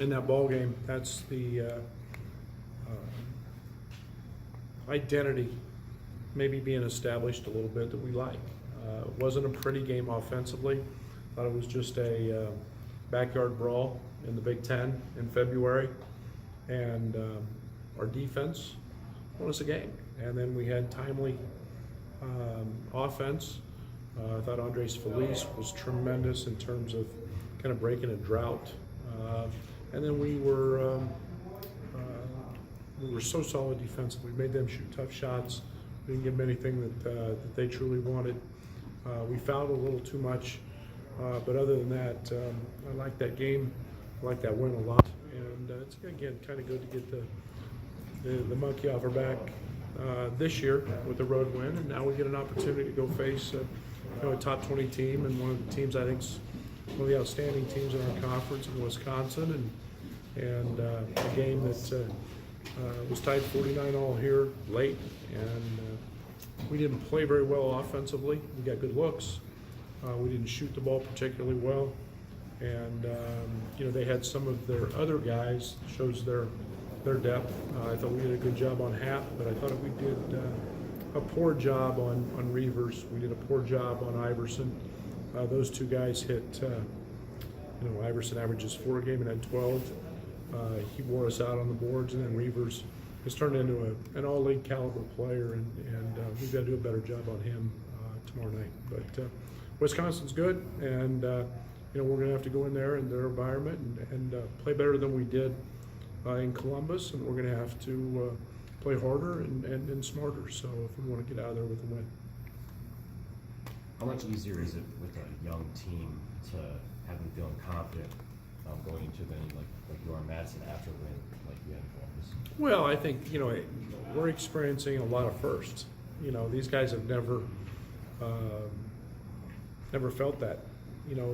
in that ball game. That's the identity maybe being established a little bit that we like. It wasn't a pretty game offensively. Thought it was just a backyard brawl in the Big Ten in February, and our defense won us a game. And then we had timely offense. I thought Andres Feliz was tremendous in terms of kind of breaking a drought. And then we were so solid defensively. We made them shoot tough shots. We didn't give them anything that they truly wanted. We fouled a little too much, but other than that, I like that game. I like that win a lot. And it's again kind of good to get the monkey off our back this year with the road win, and now we get an opportunity to go face a top 20 team, and one of the teams I think is one of the outstanding teams in our conference in Wisconsin, and a game that was tied 49-all here late, and we didn't play very well offensively. We got good looks. We didn't shoot the ball particularly well, and they had some of their other guys, shows their depth. I thought we did a good job on Hap, but I thought we did a poor job on Reavers. We did a poor job on Iverson. Those two guys hit, Iverson averages 4 a game and had 12. He wore us out on the boards, and then Reavers has turned into an all-league caliber player, and we've got to do a better job on him tomorrow night. But Wisconsin's good, and we're going to have to go in there in their environment and play better than we did in Columbus, and we're going to have to play harder and smarter. So if we want to get out of there with a win. How much easier is it with a young team to have them feeling confident going into a game like you are in Madison after a win like you had in Columbus? Well, I think we're experiencing a lot of firsts. These guys have never felt that.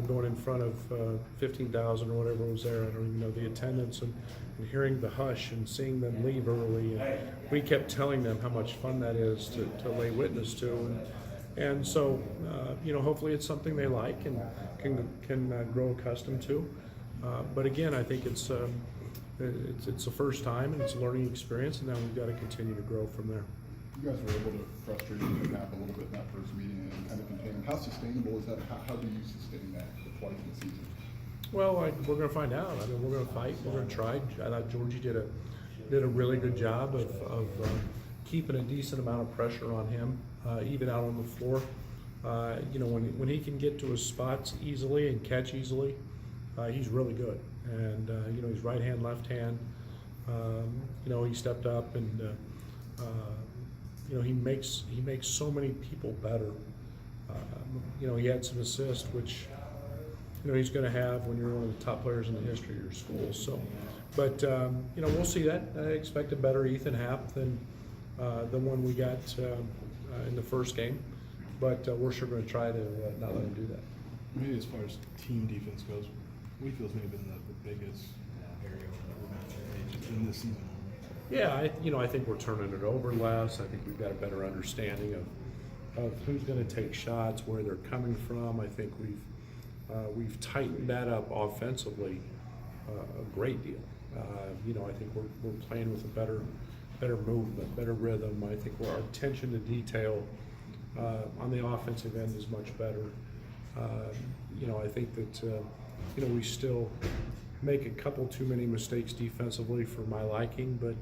Going in front of 15,000 or whatever was there. I don't even know the attendance, and hearing the hush and seeing them leave early. And we kept telling them how much fun that is to lay witness to. And so, hopefully it's something they like and can grow accustomed to. But again, I think it's the first time, and it's a learning experience, and now we've got to continue to grow from there. You guys were able to frustrate Knapp a little bit in that first meeting and kind of contain him. How sustainable is that? How do you sustain that twice in the season? Well, we're going to find out. I mean, we're going to fight. We're going to try. I thought Georgie did a really good job of keeping a decent amount of pressure on him, even out on the floor. When he can get to his spots easily and catch easily, he's really good. And he's right hand, left hand. He stepped up, and he makes so many people better. He had some assists, which he's going to have when you're one of the top players in the history of your school. So, but we'll see that. I expect a better Ethan Happ than the one we got in the first game, but we're sure going to try to not let him do that. Maybe as far as team defense goes, we feel it's maybe been the biggest area that we're going to just in this season. Yeah, I think we're turning it over less. I think we've got a better understanding of who's going to take shots, where they're coming from. I think we've tightened that up offensively a great deal. I think we're playing with a better movement, better rhythm. I think our attention to detail on the offensive end is much better. I think that we still make a couple too many mistakes defensively for my liking, but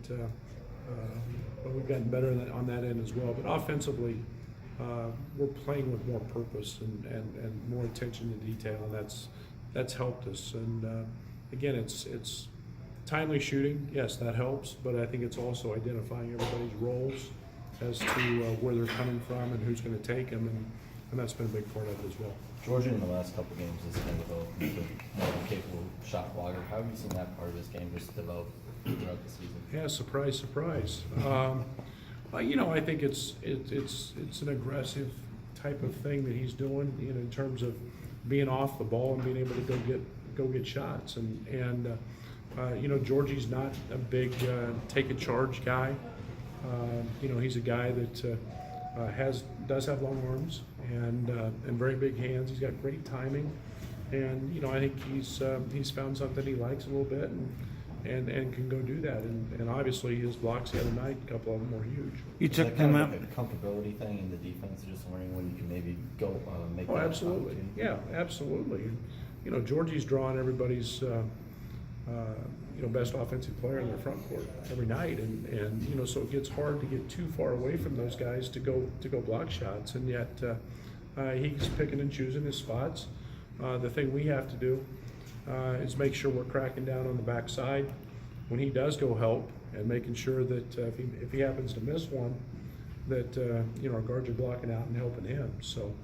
we've gotten better on that end as well. But offensively, we're playing with more purpose and more attention to detail, and that's helped us. And again, it's timely shooting. Yes, that helps, but I think it's also identifying everybody's roles as to where they're coming from and who's going to take them, and that's been a big part of it as well. Georgia in the last couple games has kind of developed into more of a capable shot blogger. How have you seen that part of his game just develop throughout the season? Yeah, surprise. I think it's an aggressive type of thing that he's doing, in terms of being off the ball and being able to go get shots. And Georgie's not a big take a charge guy. He's a guy that does have long arms and very big hands. He's got great timing. And, I think he's found something he likes a little bit and can go do that. And obviously his blocks the other night, a couple of them were huge. You Is took that them kind out. of like a comfortability thing in the defense, just learning when you can maybe go make Oh, that absolutely. opportunity? Yeah, absolutely. And, Georgie's drawing everybody's, best offensive player in their front court every night. And so it gets hard to get too far away from those guys to go block shots. And yet he's picking and choosing his spots. The thing we have to do is make sure we're cracking down on the backside when he does go help, and making sure that if he happens to miss one, that our guards are blocking out and helping him. So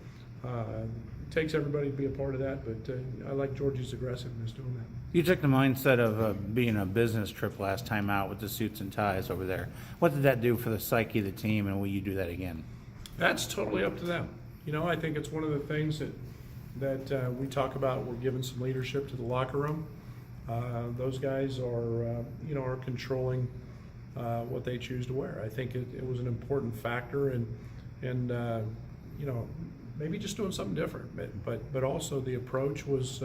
it takes everybody to be a part of that, but I like Georgie's aggressiveness doing that. You took the mindset of being a business trip last time out with the suits and ties over there. What did that do for the psyche of the team, and will you do that again? That's totally up to them. I think it's one of the things that we talk about. We're giving some leadership to the locker room. Those guys are controlling what they choose to wear. I think it was an important factor, and maybe just doing something different. But also the approach was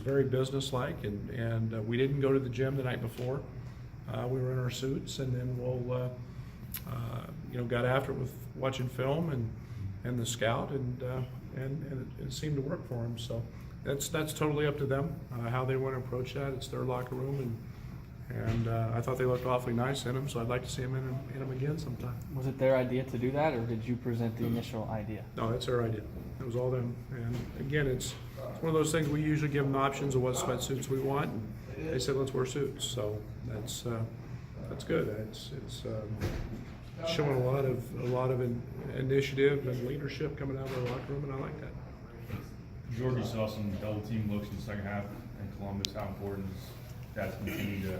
very businesslike, and we didn't go to the gym the night before. We were in our suits, and then we'll got after it with watching film and the scout, and it seemed to work for them. So that's totally up to them how they want to approach that. It's their locker room, and I thought they looked awfully nice in them, so I'd like to see them in them again sometime. Was it their idea to do that, or did you present the initial idea? No, that's their idea. It was all them. And again, it's one of those things, we usually give them options of what sweatsuits we want. And they said, let's wear suits. So that's good. It's showing a lot of initiative and leadership coming out of our locker room, and I like that. Georgie saw some double team looks in the second half in Columbus. How important is that to continue to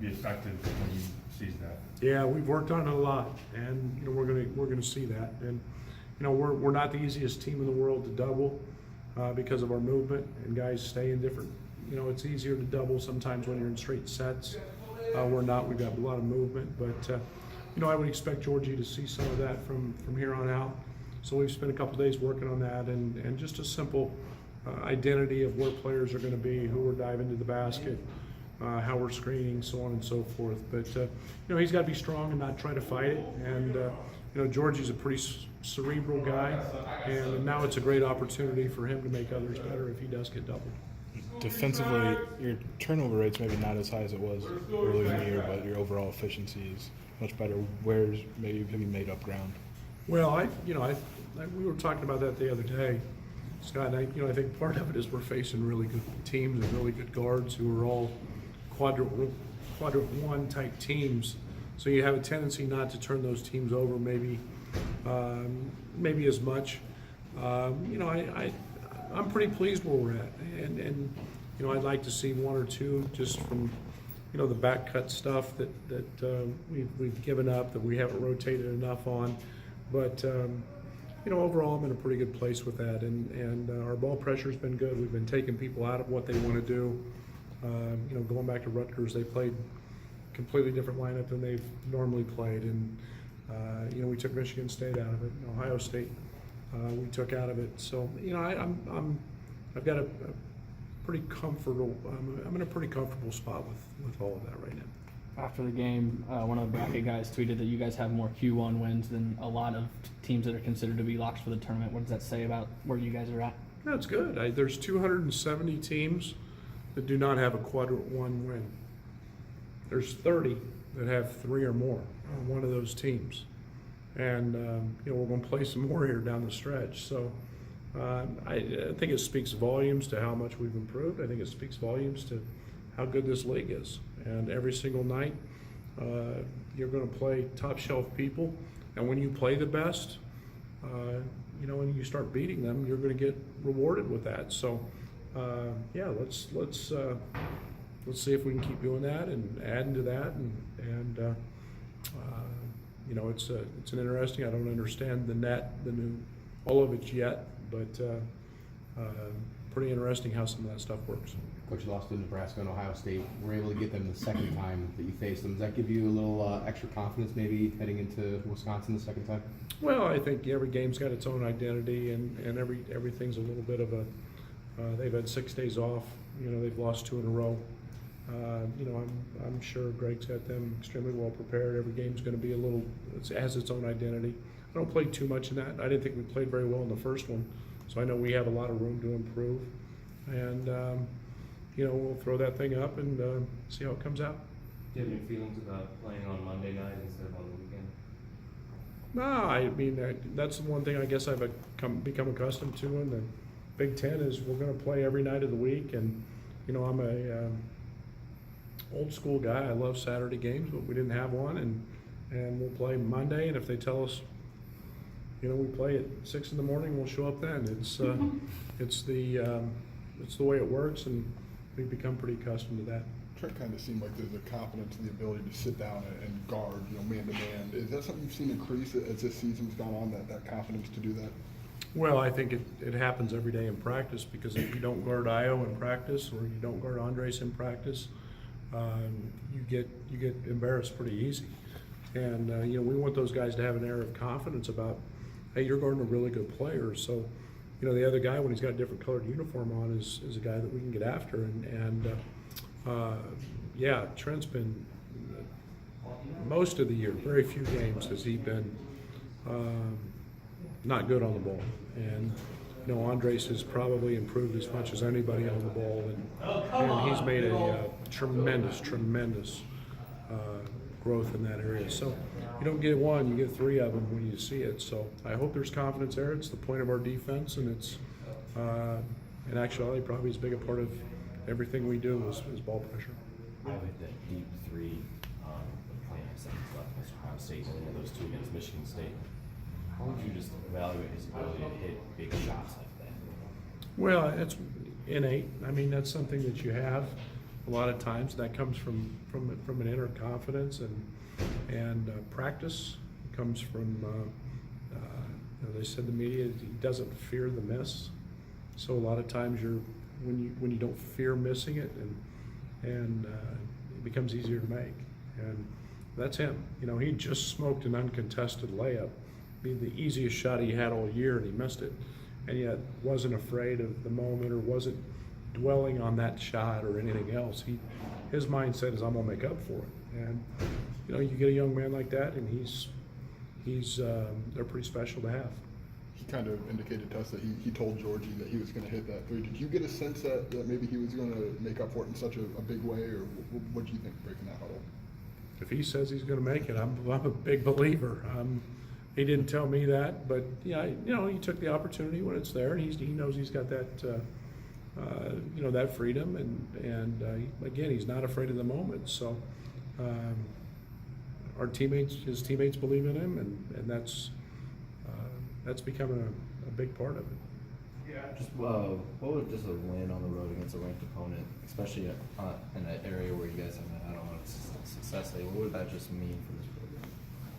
be effective when he sees that? Yeah, we've worked on it a lot, and we're gonna see that. And we're not the easiest team in the world to double because of our movement, and guys stay in different. It's easier to double sometimes when you're in straight sets. We're not. We've got a lot of movement, but I would expect Georgie to see some of that from here on out. So we've spent a couple days working on that, and just a simple identity of where players are going to be, who we're diving to the basket, how we're screening, so on and so forth. But he's got to be strong and not try to fight it. And Georgie's a pretty cerebral guy, and now it's a great opportunity for him to make others better if he does get doubled. Defensively, your turnover rate's maybe not as high as it was earlier in the year, but your overall efficiency is much better. Where's maybe have you made up ground? Well, we were talking about that the other day, Scott. And I think part of it is we're facing really good teams and really good guards who are all quadrant one type teams. So you have a tendency not to turn those teams over, maybe as much. I'm pretty pleased where we're at, and I'd like to see one or two just from the back cut stuff that we've given up, that we haven't rotated enough on. But overall, I'm in a pretty good place with that, and our ball pressure's been good. We've been taking people out of what they want to do. Going back to Rutgers, they played completely different lineup than they've normally played, and we took Michigan State out of it, and Ohio State we took out of it. So I've got a pretty comfortable. I'm in a pretty comfortable spot with all of that right now. After the game, one of the bracket guys tweeted that you guys have more Q1 wins than a lot of teams that are considered to be locks for the tournament. What does that say about where you guys are at? That's good. There's 270 teams that do not have a quadrant one win. There's 30 that have 3 or more on one of those teams. And we're going to play some more here down the stretch. So I think it speaks volumes to how much we've improved. I think it speaks volumes to how good this league is. And every single night, you're going to play top shelf people. And when you play the best, when you start beating them, you're going to get rewarded with that. So let's see if we can keep doing that and adding to that. And it's an interesting. I don't understand the new all of it yet, but pretty interesting how some of that stuff works. Coach, you lost to Nebraska and Ohio State. We're able to get them the second time that you faced them. Does that give you a little extra confidence maybe heading into Wisconsin the second time? Well, I think every game's got its own identity, and everything's a little bit of They've had 6 days off. You know, they've lost 2 in a row. You know, I'm sure Greg's got them extremely well prepared. Every game's going to be it has its own identity. I don't play too much in that. I didn't think we played very well in the first one, so I know we have a lot of room to improve. And you know, we'll throw that thing up and see how it comes out. Do you have any feelings about playing on Monday night instead of on the weekend? No, I mean, that's the one thing I guess I've become accustomed to in the Big Ten is we're going to play every night of the week. And, you know, I'm a old school guy. I love Saturday games, but we didn't have one. And we'll play Monday. And if they tell us, you know, we play at 6 in the morning, we'll show up then. It's the way it works, and we've become pretty accustomed to that. Trent kind of seemed like there's a confidence in the ability to sit down and guard, you know, man to man. Is that something you've seen increase as this season's gone on, that confidence to do that? Well, I think it happens every day in practice, because if you don't guard Io in practice or you don't guard Andres in practice, you get embarrassed pretty easy. And you know, we want those guys to have an air of confidence about, hey, you're guarding a really good player. So, you know, the other guy, when he's got a different colored uniform on, is a guy that we can get after. And yeah, Trent's been most of the year, very few games has he been not good on the ball. And you know, Andres has probably improved as much as anybody on the ball, and he's made a tremendous growth in that area. So you don't get one, you get 3 of them when you see it. So I hope there's confidence there. It's the point of our defense, and it's in actuality probably as big a part of everything we do is ball pressure. I think that deep 3 playing 7 left against Ohio State and those 2 against Michigan State. How would you just evaluate his ability to hit big shots like that? Well, it's innate. I mean, that's something that you have a lot of times. That comes from an inner confidence and practice. It comes from you know, they said the media, he doesn't fear the miss. So a lot of times when you don't fear missing it, and it becomes easier to make. And that's him. You know, he just smoked an uncontested layup. Be the easiest shot he had all year, and he missed it, and yet wasn't afraid of the moment or wasn't dwelling on that shot or anything else. His mindset is, I'm gonna make up for it. And you know, you get a young man like that, and they're pretty special to have. He kind of indicated to us that he told Georgie that he was going to hit that 3. Did you get a sense that maybe he was going to make up for it in such a big way, or what do you think breaking that huddle? If he says he's going to make it, I'm a big believer. He didn't tell me that, but yeah, you know, he took the opportunity when it's there, and he knows he's got that you know, that freedom, and again, he's not afraid of the moment. So his teammates believe in him, and that's becoming a big part of it. Just what would just a win on the road against a ranked opponent, especially in an area where you guys have had a lot of success, what would that just mean for this program?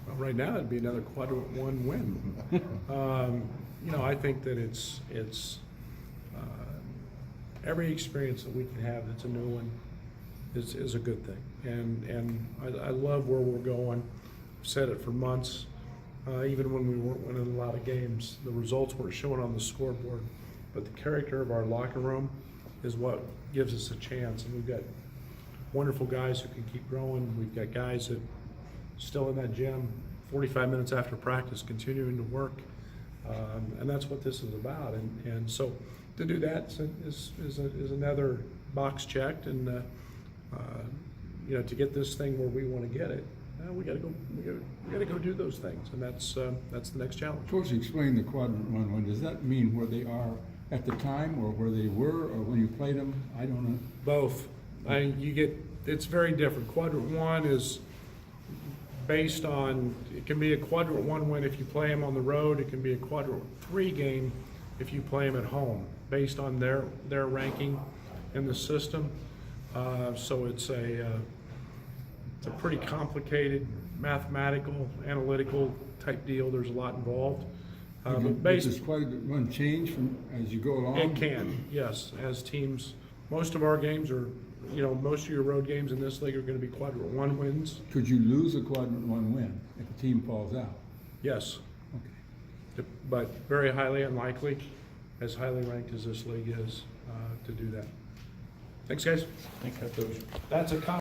Well, right now it'd be another quadrant 1 win. You know, I think that it's every experience that we can have that's a new one is a good thing, and I love where we're going. I've said it for months. Even when we weren't winning a lot of games, the results weren't showing on the scoreboard, but the character of our locker room is what gives us a chance. And we've got wonderful guys who can keep growing. We've got guys that still in that gym 45 minutes after practice continuing to work, and that's what this is about. And so to do that is another box checked, and you know, to get this thing where we want to get it, we got to go do those things, and that's the next challenge. Coach, explain the quadrant 1 win. Does that mean where they are at the time, or where they were, or when you played them? I don't know. Both. It's very different. Quadrant 1 is based on, it can be a quadrant 1 win if you play them on the road. It can be a quadrant 3 game if you play them at home, based on their ranking in the system. So it's a pretty complicated mathematical, analytical type deal. There's a lot involved. Does this quadrant 1 change as you go along? It can, yes. As teams, most of our games are, you know, most of your road games in this league are going to be quadrant 1 wins. Could you lose a quadrant 1 win if a team falls out? Yes. Okay. But very highly unlikely, as highly ranked as this league is. to do that. Thanks, guys. Thank you. That's a